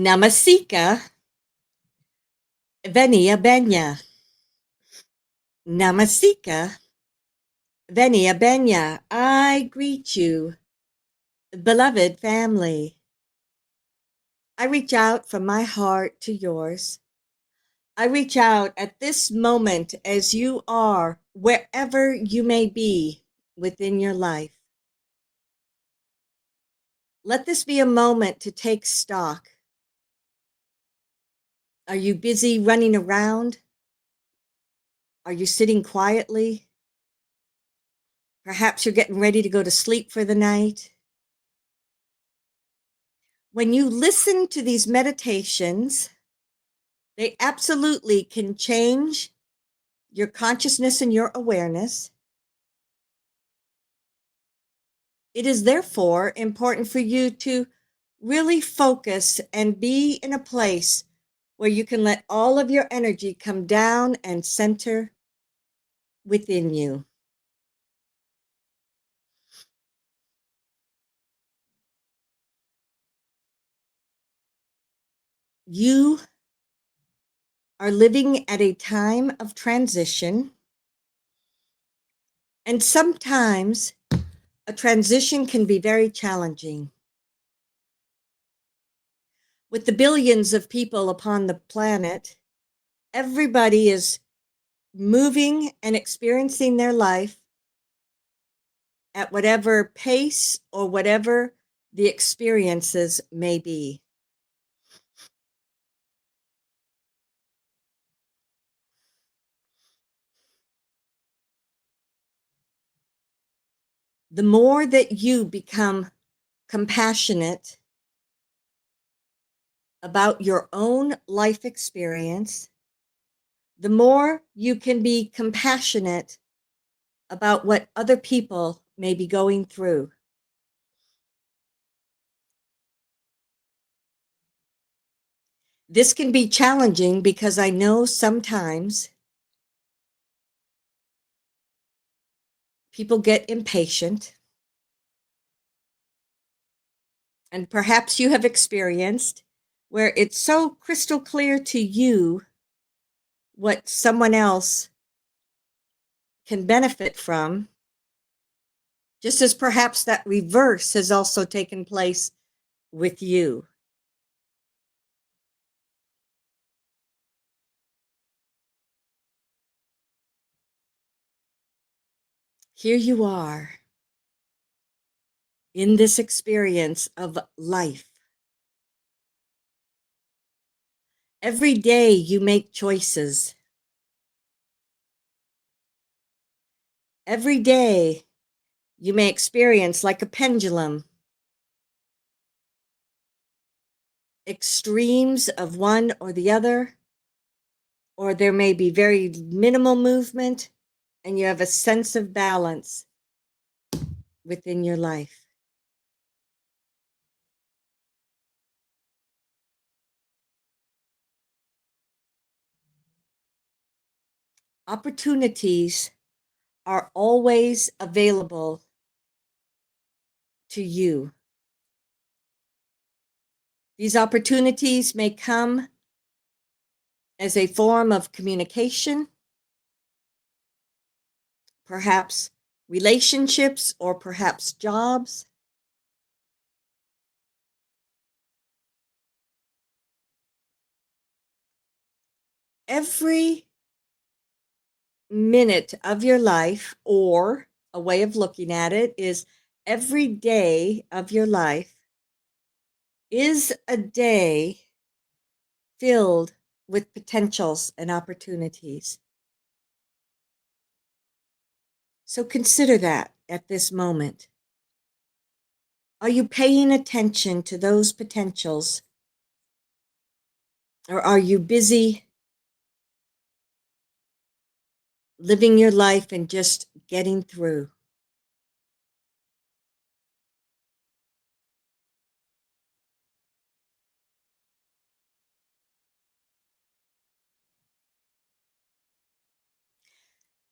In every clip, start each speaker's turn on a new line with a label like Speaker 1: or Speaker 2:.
Speaker 1: Namasika Venia Benya. Namasika Venia Benya. I greet you, beloved family. I reach out from my heart to yours. I reach out at this moment as you are, wherever you may be within your life. Let this be a moment to take stock. Are you busy running around? Are you sitting quietly? Perhaps you're getting ready to go to sleep for the night. When you listen to these meditations, they absolutely can change your consciousness and your awareness. It is therefore important for you to really focus and be in a place where you can let all of your energy come down and center within you. You are living at a time of transition, and sometimes a transition can be very challenging. With the billions of people upon the planet, everybody is moving and experiencing their life at whatever pace or whatever the experiences may be. The more that you become compassionate about your own life experience, the more you can be compassionate about what other people may be going through. This can be challenging because I know sometimes people get impatient, and perhaps you have experienced where it's so crystal clear to you what someone else can benefit from, just as perhaps that reverse has also taken place with you. Here you are in this experience of life. Every day you make choices. Every day you may experience, like a pendulum, extremes of one or the other, or there may be very minimal movement, and you have a sense of balance within your life. Opportunities are always available to you. These opportunities may come as a form of communication, perhaps relationships, or perhaps jobs. Every minute of your life, or a way of looking at it is every day of your life, is a day filled with potentials and opportunities. So consider that at this moment. Are you paying attention to those potentials? Or are you busy living your life and just getting through?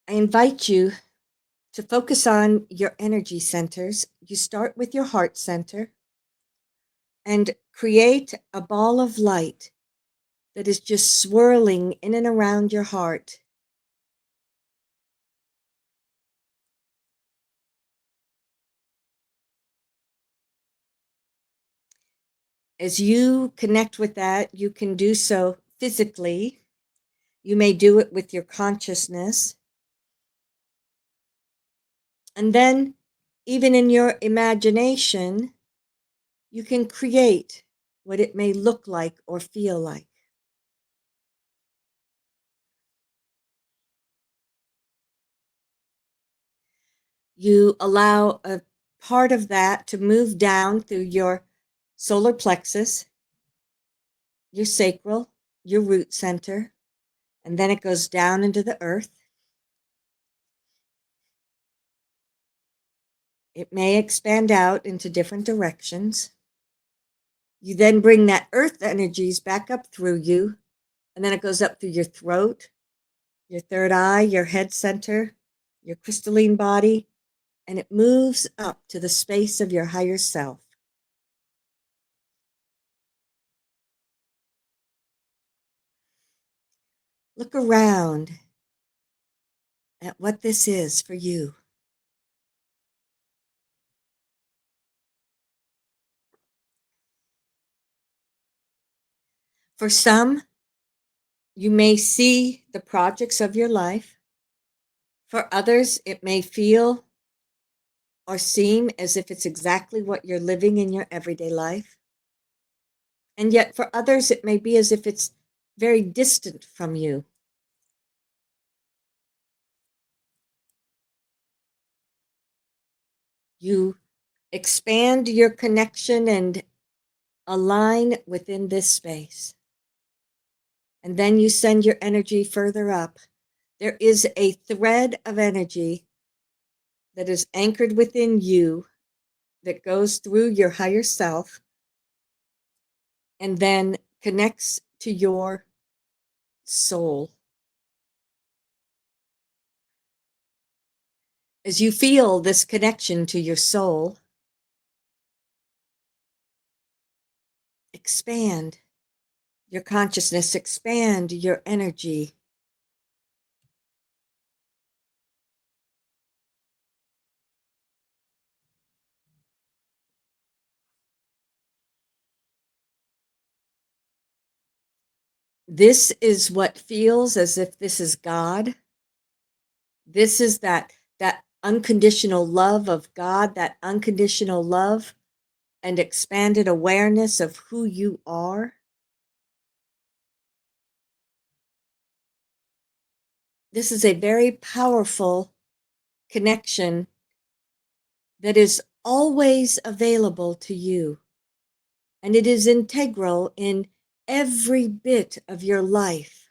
Speaker 1: I invite you to focus on your energy centers. You start with your heart center and create a ball of light that is just swirling in and around your heart. As you connect with that, you can do so physically. You may do it with your consciousness. And then, even in your imagination, you can create what it may look like or feel like. You allow a part of that to move down through your solar plexus, your sacral, your root center, and then it goes down into the earth. It may expand out into different directions. You then bring that earth energies back up through you, and then it goes up through your throat, your third eye, your head center, your crystalline body, and it moves up to the space of your higher self. Look around at what this is for you. For some, you may see the projects of your life. For others, it may feel or seem as if it's exactly what you're living in your everyday life. And yet, for others, it may be as if it's very distant from you. You expand your connection and align within this space. And then you send your energy further up. There is a thread of energy that is anchored within you that goes through your higher self and then connects to your soul. As you feel this connection to your soul, expand your consciousness, expand your energy. This is what feels as if this is God. This is that unconditional love of God, that unconditional love and expanded awareness of who you are. This is a very powerful connection that is always available to you. And it is integral in every bit of your life,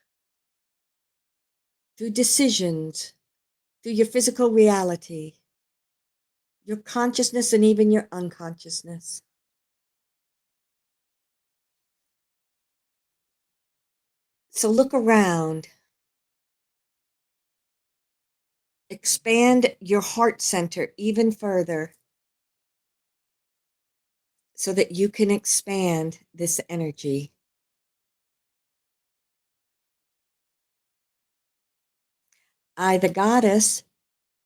Speaker 1: through decisions, through your physical reality, your consciousness, and even your unconsciousness. So look around. Expand your heart center even further so that you can expand this energy. I, the goddess,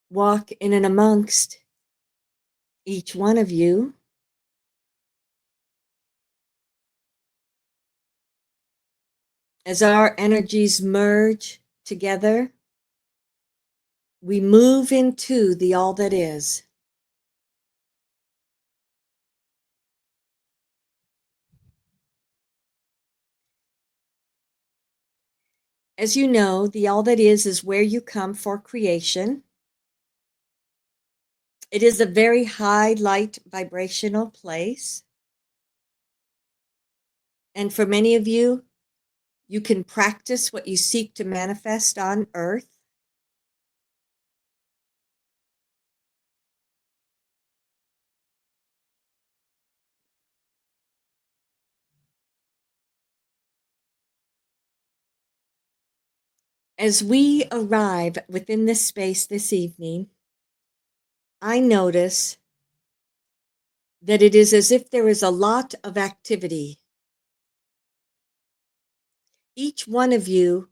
Speaker 1: walk in and amongst each one of you. As our energies merge together, we move into the all that is. As you know, the all that is where you come for creation. It is a very high light vibrational place. And for many of you, you can practice what you seek to manifest on earth. As we arrive within this space this evening, I notice that it is as if there is a lot of activity. Each one of you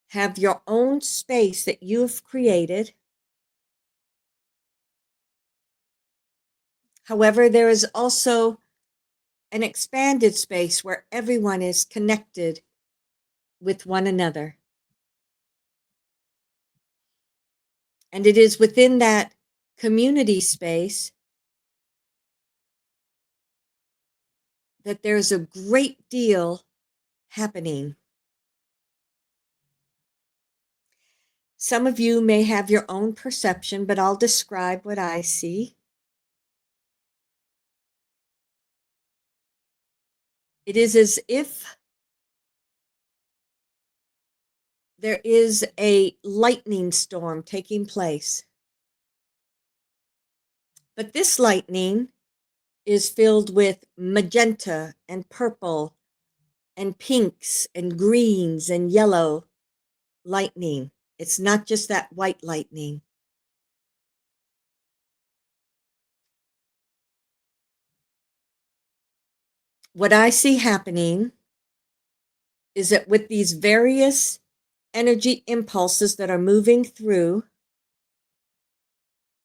Speaker 1: have your own space that you've created. However, there is also an expanded space where everyone is connected with one another. And it is within that community space that there's a great deal happening. Some of you may have your own perception, but I'll describe what I see. It is as if there is a lightning storm taking place. But this lightning is filled with magenta and purple and pinks and greens and yellow lightning. It's not just that white lightning. What I see happening is that with these various energy impulses that are moving through,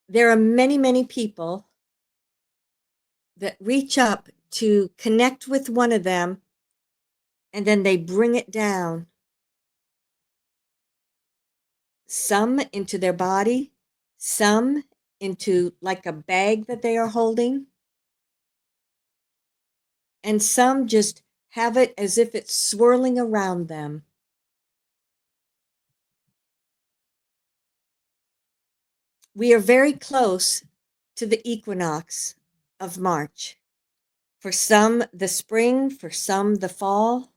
Speaker 1: there are many, many people that reach up to connect with one of them, and then they bring it down, some into their body, some into like a bag that they are holding, and some just have it as if it's swirling around them. We are very close to the equinox of March. For some, the spring, for some, the fall.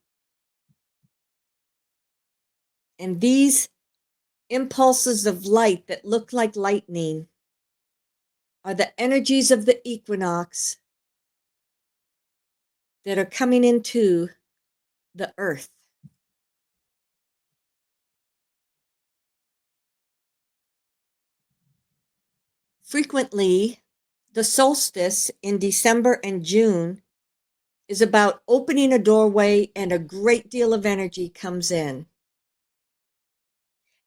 Speaker 1: And these impulses of light that look like lightning are the energies of the equinox that are coming into the earth. Frequently, the solstice in December and June is about opening a doorway and a great deal of energy comes in.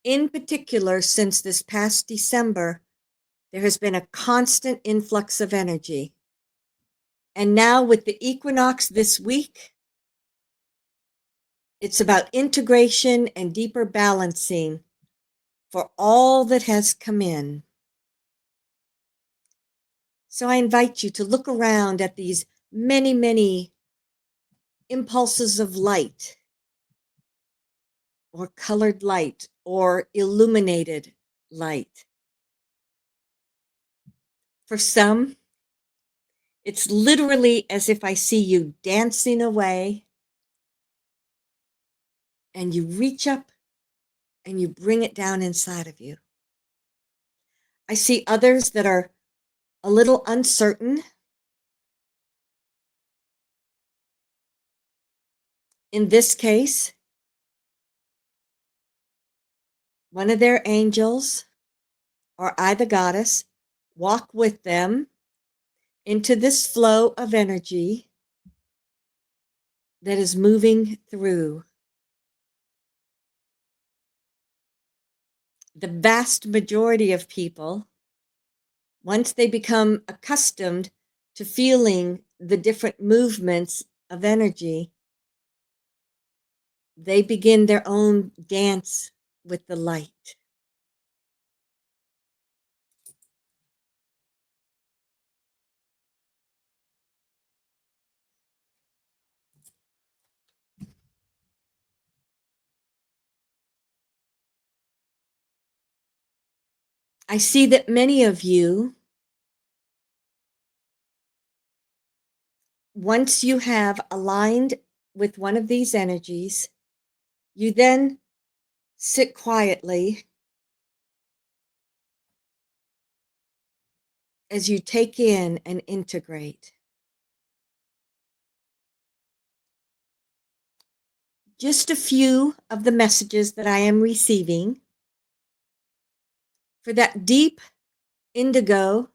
Speaker 1: In particular, since this past December, there has been a constant influx of energy. And now with the equinox this week, it's about integration and deeper balancing for all that has come in. So I invite you to look around at these many, many impulses of light, or colored light, or illuminated light. For some, it's literally as if I see you dancing away, and you reach up and you bring it down inside of you. I see others that are a little uncertain. In this case, one of their angels, or I, the goddess, walk with them into this flow of energy that is moving through. The vast majority of people, once they become accustomed to feeling the different movements of energy, they begin their own dance with the light. I see that many of you, once you have aligned with one of these energies, you then sit quietly as you take in and integrate. Just a few of the messages that I am receiving for that deep indigo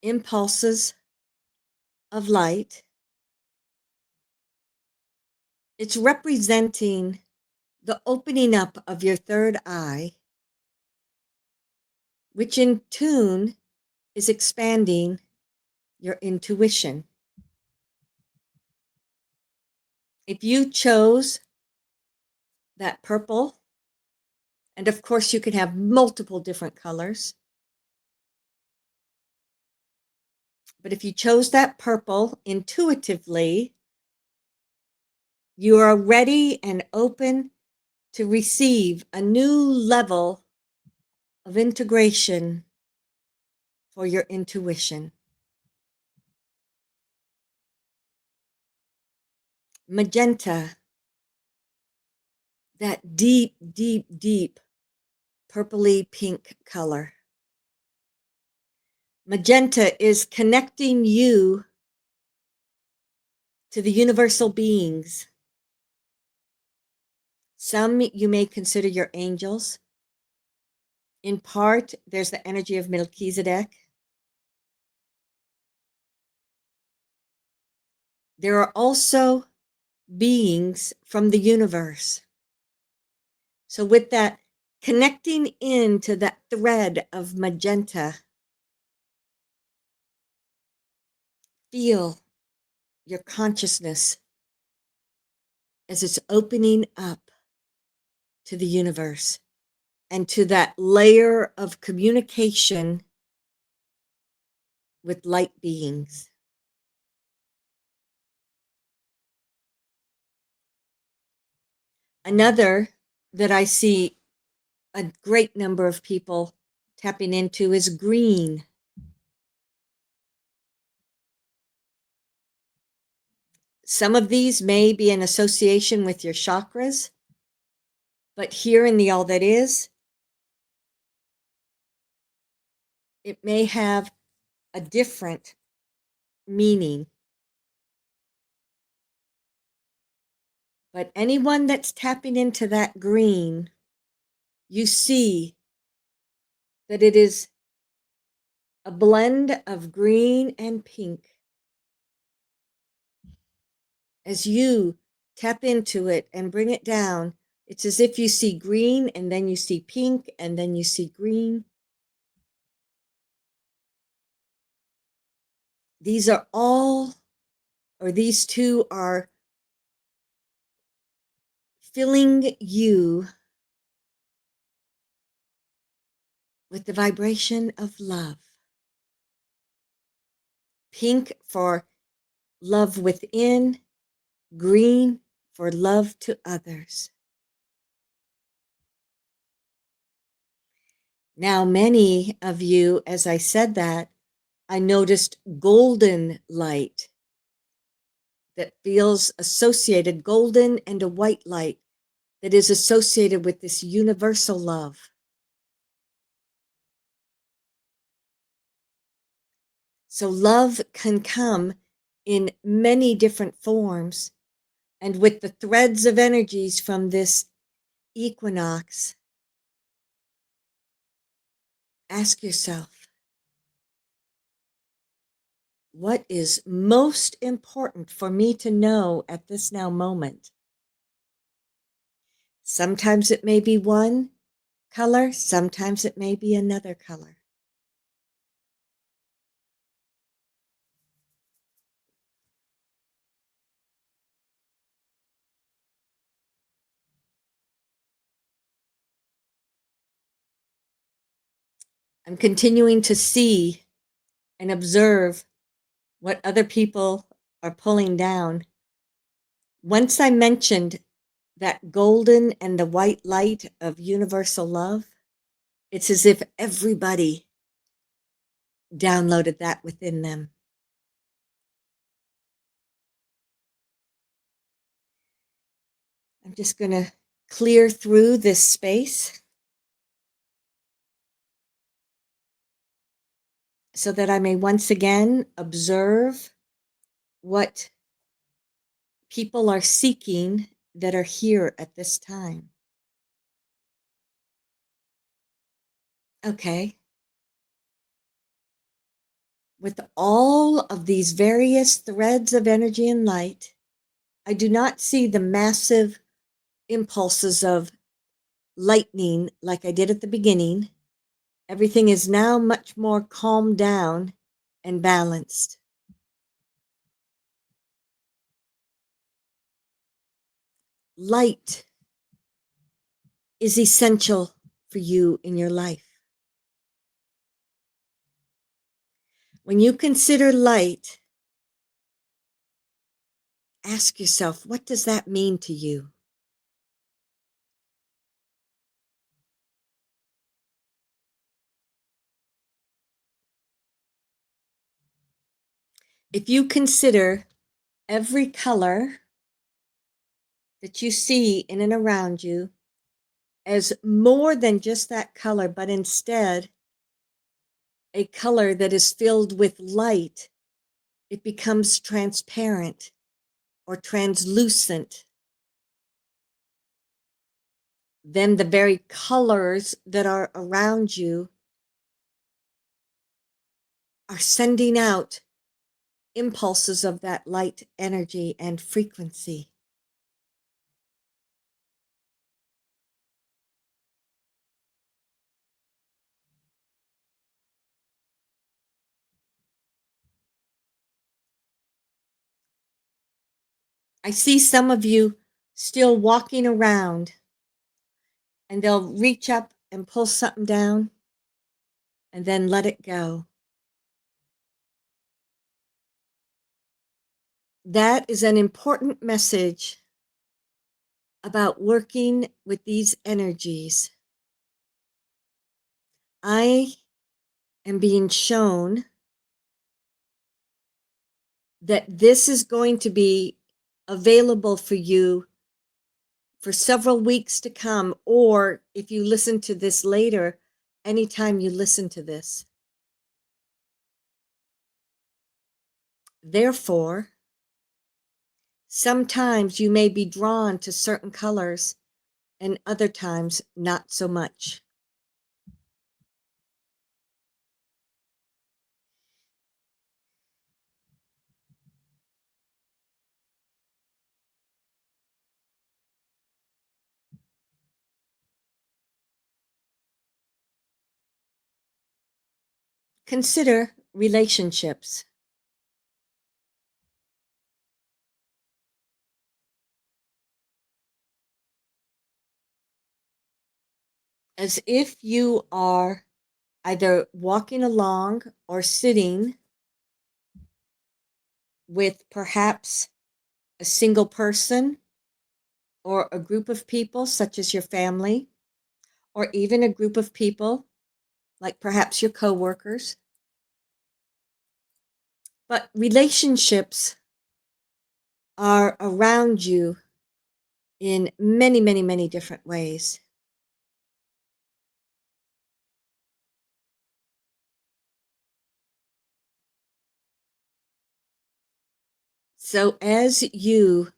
Speaker 1: impulses of light. It's representing the opening up of your third eye, which in tune is expanding your intuition. If you chose that purple, and of course you can have multiple different colors, but if you chose that purple intuitively, you are ready and open to receive a new level of integration for your intuition. Magenta, that deep, deep, deep purpley pink color. Magenta is connecting you to the universal beings. Some you may consider your angels. In part, there's the energy of Melchizedek. There are also beings from the universe. So with that, connecting into that thread of magenta, feel your consciousness as it's opening up to the universe and to that layer of communication with light beings. Another that I see a great number of people tapping into is green. Some of these may be in association with your chakras, but here in the All That Is, it may have a different meaning. But anyone that's tapping into that green, you see that it is a blend of green and pink. As you tap into it and bring it down, it's as if you see green and then you see pink and then you see green. These are all, or these two are filling you with the vibration of love. Pink for love within, green for love to others. Now, many of you, as I said that, I noticed golden light that feels associated, golden and a white light that is associated with this universal love. So love can come in many different forms. And with the threads of energies from this equinox, ask yourself, what is most important for me to know at this now moment? Sometimes it may be one color, sometimes it may be another color. I'm continuing to see and observe what other people are pulling down. Once I mentioned that golden and the white light of universal love, it's as if everybody downloaded that within them. I'm just going to clear through this space so that I may once again observe what people are seeking that are here at this time. Okay. With all of these various threads of energy and light, I do not see the massive impulses of lightning like I did at the beginning. Everything is now much more calmed down and balanced. Light is essential for you in your life. When you consider light, ask yourself, what does that mean to you? If you consider every color that you see in and around you as more than just that color, but instead a color that is filled with light, it becomes transparent or translucent. Then the very colors that are around you are sending out impulses of that light energy and frequency. I see some of you still walking around and they'll reach up and pull something down and then let it go. That is an important message about working with these energies. I am being shown that this is going to be available for you for several weeks to come, or if you listen to this later, anytime you listen to this. Therefore, sometimes you may be drawn to certain colors and other times not so much. Consider relationships. As if you are either walking along or sitting with perhaps a single person or a group of people, such as your family, or even a group of people, like perhaps your coworkers. But relationships are around you in many, many, many different ways. So as you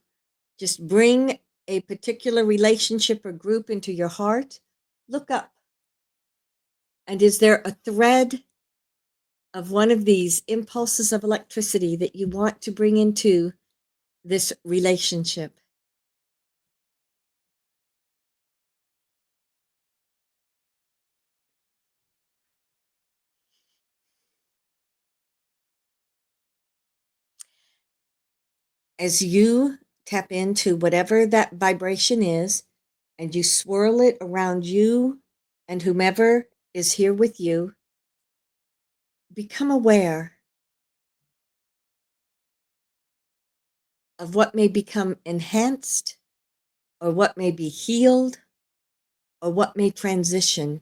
Speaker 1: just bring a particular relationship or group into your heart, look up. And is there a thread of one of these impulses of electricity that you want to bring into this relationship? As you tap into whatever that vibration is and you swirl it around you and whomever is here with you, become aware of what may become enhanced or what may be healed or what may transition.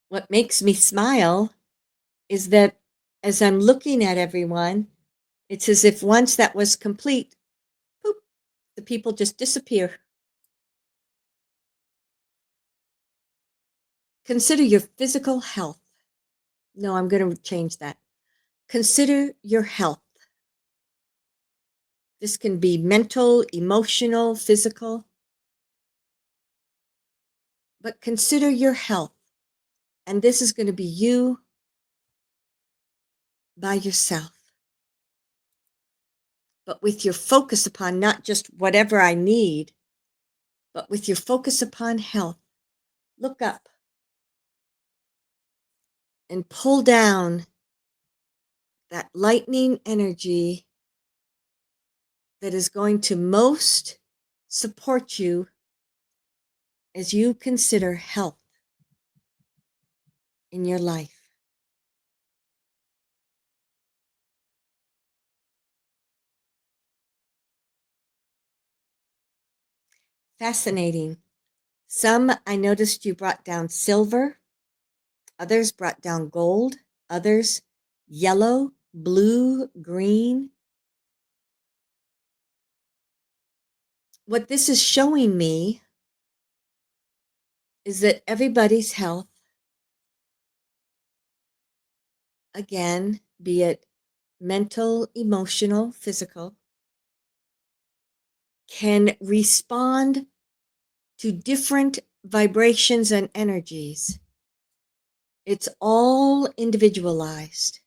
Speaker 1: What makes me smile is that as I'm looking at everyone, it's as if once that was complete, poop, the people just disappear. Consider your physical health. No, I'm going to change that. Consider your health. This can be mental, emotional, physical. But consider your health. And this is going to be you by yourself, but with your focus upon not just whatever I need, but with your focus upon health. Look up and pull down that lightning energy that is going to most support you as you consider health in your life. Fascinating. Some I noticed you brought down silver, others brought down gold, others yellow, blue, green. What this is showing me is that everybody's health, again, be it mental, emotional, physical, can respond to different vibrations and energies. It's all individualized.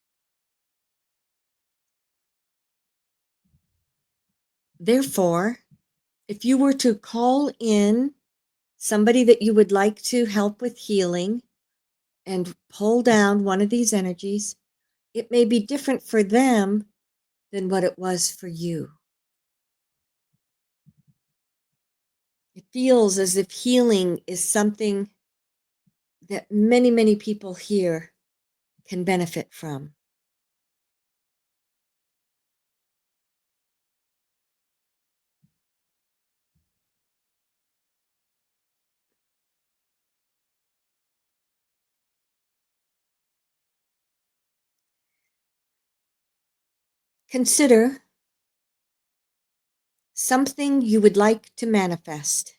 Speaker 1: Therefore, if you were to call in somebody that you would like to help with healing and pull down one of these energies, it may be different for them than what it was for you. It feels as if healing is something that many, many people here can benefit from. Consider something you would like to manifest.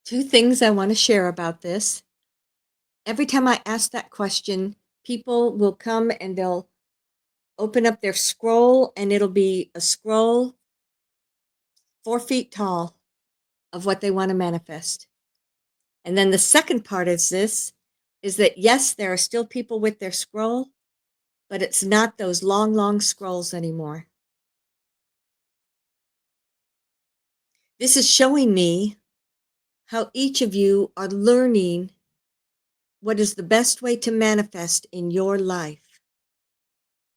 Speaker 1: Two things I want to share about this. Every time I ask that question, people will come and they'll open up their scroll, and it'll be a scroll 4 feet tall of what they want to manifest. And then the second part is this, is that yes, there are still people with their scroll, but it's not those long, long scrolls anymore. This is showing me how each of you are learning what is the best way to manifest in your life.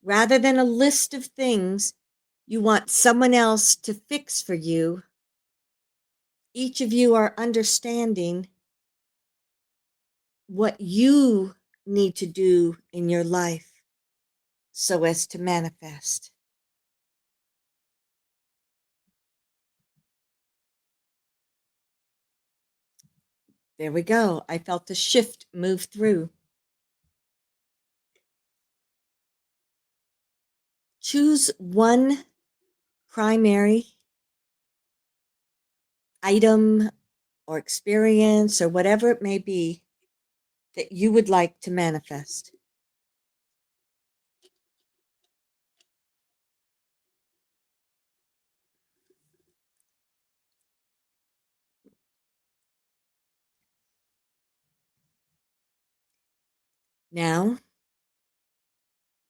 Speaker 1: Rather than a list of things you want someone else to fix for you, each of you are understanding what you need to do in your life so as to manifest. There we go. I felt the shift move through. Choose one primary item or experience or whatever it may be that you would like to manifest. Now,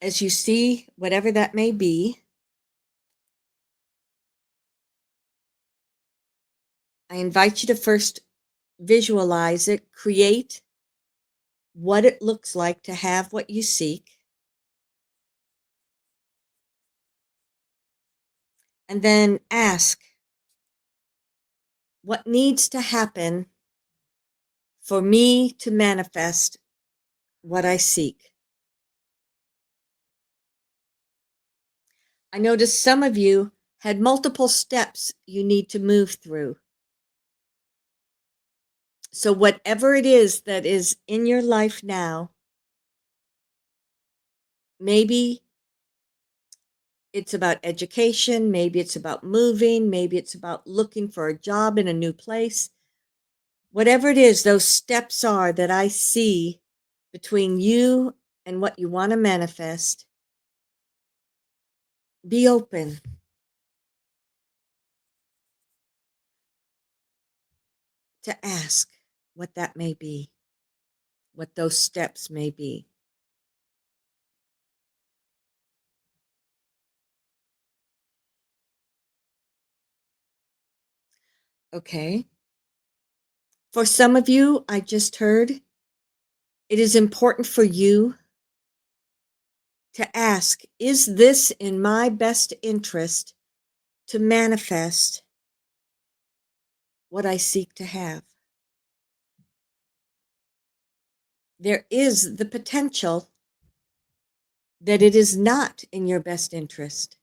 Speaker 1: as you see, whatever that may be, I invite you to first visualize it, create what it looks like to have what you seek, and then ask, what needs to happen for me to manifest what I seek? I noticed some of you had multiple steps you need to move through. So, whatever it is that is in your life now, maybe it's about education, maybe it's about moving, maybe it's about looking for a job in a new place. Whatever it is, those steps are that I see between you and what you want to manifest. Be open to ask what that may be, what those steps may be. Okay. For some of you, I just heard it is important for you to ask, is this in my best interest to manifest what I seek to have? There is the potential that it is not in your best interest.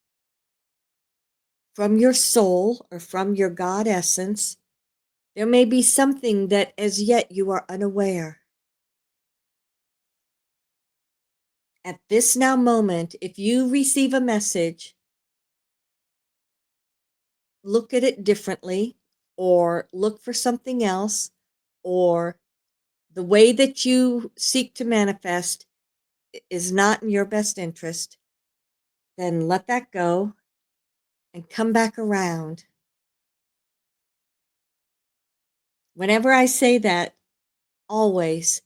Speaker 1: From your soul or from your God essence, there may be something that as yet you are unaware. At this now moment, if you receive a message, look at it differently, or look for something else, or the way that you seek to manifest is not in your best interest, then let that go and come back around. Whenever I say that, always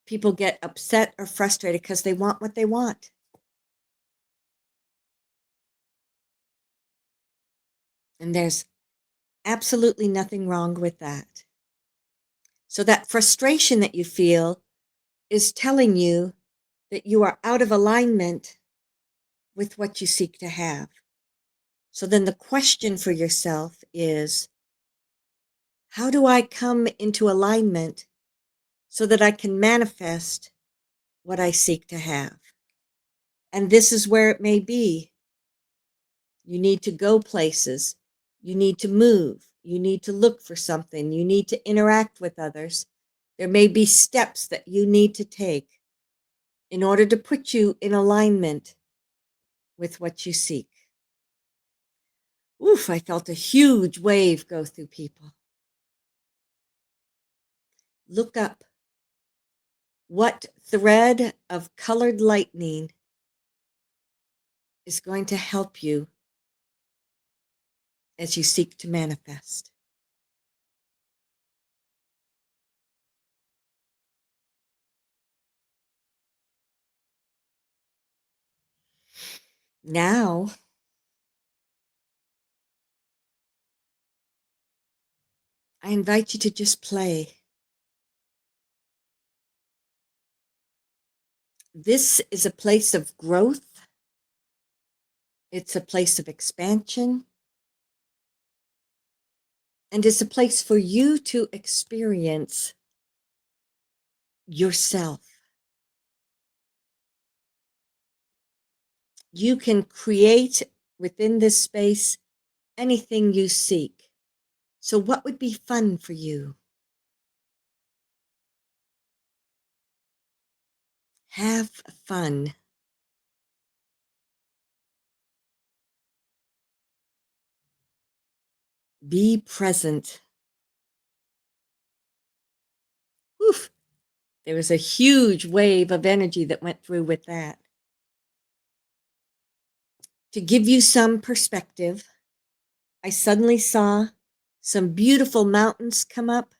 Speaker 1: people get upset or frustrated because they want what they want. And there's absolutely nothing wrong with that. So that frustration that you feel is telling you that you are out of alignment with what you seek to have. So then the question for yourself is, how do I come into alignment so that I can manifest what I seek to have? And this is where it may be. You need to go places. You need to move. You need to look for something. You need to interact with others. There may be steps that you need to take in order to put you in alignment with what you seek. Oof, I felt a huge wave go through people. Look up. What thread of colored lightning is going to help you as you seek to manifest? Now, I invite you to just play. This is a place of growth. It's a place of expansion. And it's a place for you to experience yourself. You can create within this space anything you seek. So, what would be fun for you? Have fun. Be present. Oof, there was a huge wave of energy that went through with that. To give you some perspective, I suddenly saw some beautiful mountains come up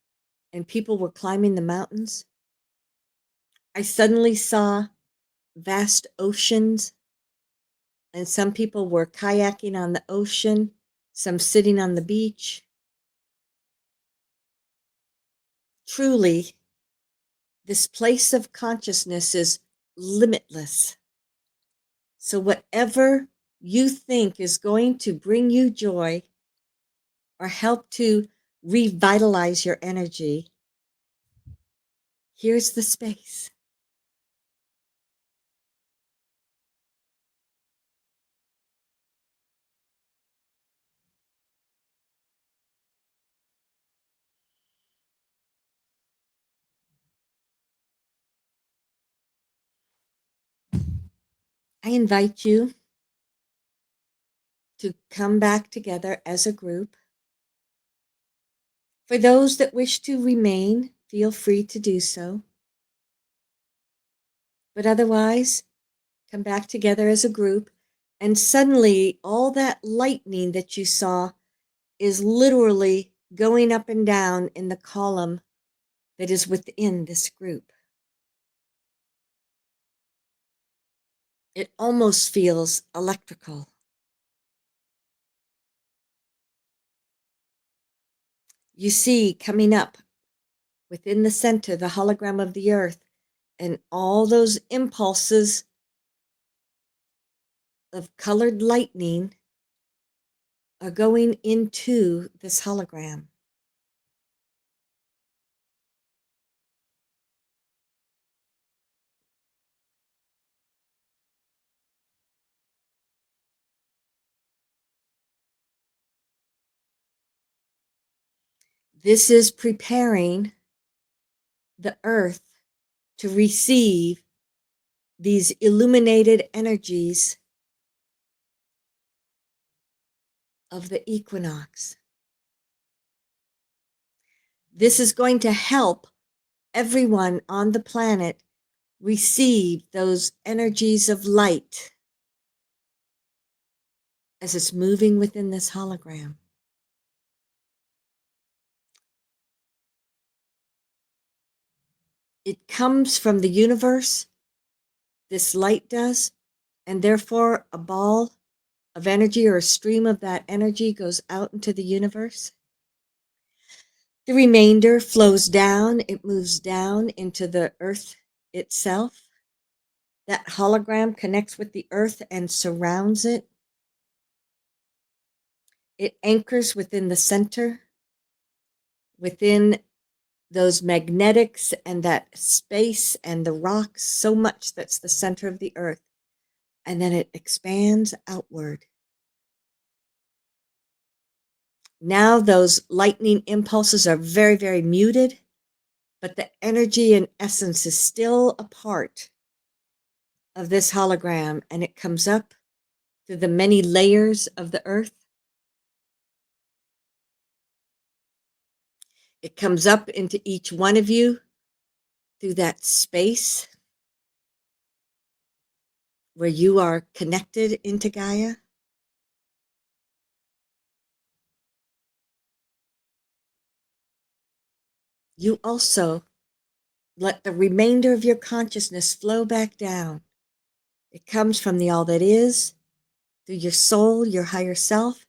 Speaker 1: and people were climbing the mountains. I suddenly saw vast oceans and some people were kayaking on the ocean, some sitting on the beach. Truly, this place of consciousness is limitless. So whatever you think is going to bring you joy or help to revitalize your energy, here's the space. I invite you to come back together as a group. For those that wish to remain, feel free to do so. But otherwise, come back together as a group. And suddenly, all that lightning that you saw is literally going up and down in the column that is within this group. It almost feels electrical. You see coming up within the center the hologram of the earth, and all those impulses of colored lightning are going into this hologram. This is preparing the earth to receive these illuminated energies of the equinox. This is going to help everyone on the planet receive those energies of light as it's moving within this hologram. It comes from the universe, this light does, and therefore a ball of energy or a stream of that energy goes out into the universe. The remainder flows down, it moves down into the earth itself. That hologram connects with the earth and surrounds it. It anchors within the center, within those magnetics and that space and the rocks, so much that's the center of the earth. And then it expands outward. Now those lightning impulses are very, very muted, but the energy and essence is still a part of this hologram, and it comes up through the many layers of the earth. It comes up into each one of you through that space where you are connected into Gaia. You also let the remainder of your consciousness flow back down. It comes from the all that is, through your soul, your higher self,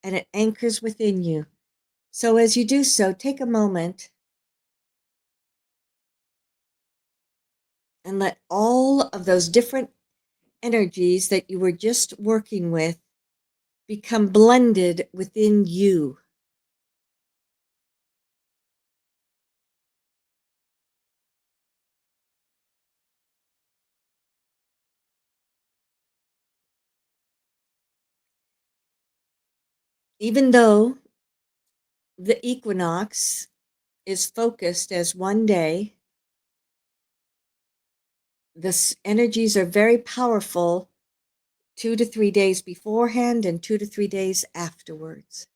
Speaker 1: and it anchors within you. So as you do so, take a moment and let all of those different energies that you were just working with become blended within you. Even though the equinox is focused as one day, the energies are very powerful 2 to 3 days beforehand and 2 to 3 days afterwards.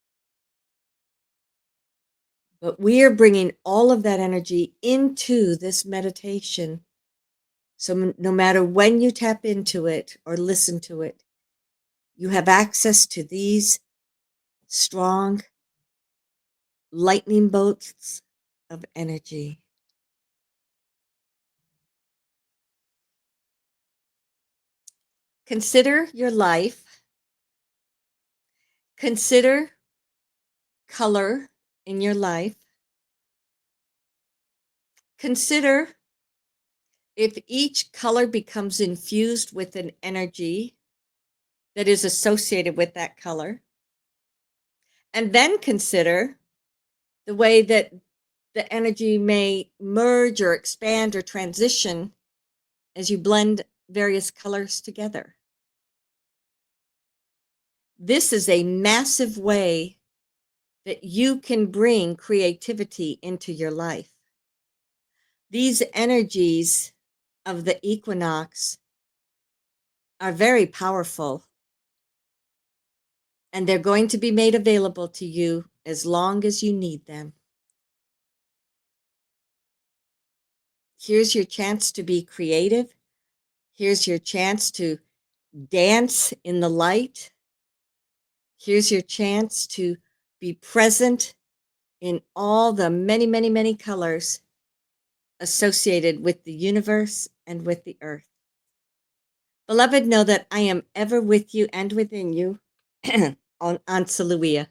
Speaker 1: But we are bringing all of that energy into this meditation. So no matter when you tap into it or listen to it, you have access to these strong lightning bolts of energy. Consider your life. Consider color in your life. Consider if each color becomes infused with an energy that is associated with that color. And then consider the way that the energy may merge or expand or transition as you blend various colors together. This is a massive way that you can bring creativity into your life. These energies of the equinox are very powerful, and they're going to be made available to you as long as you need them. Here's your chance to be creative. Here's your chance to Dance in the light. Here's your chance to be present in all the many, many, many colors associated with the universe and with the earth. Beloved, know that I am ever with you and within you on Saluia.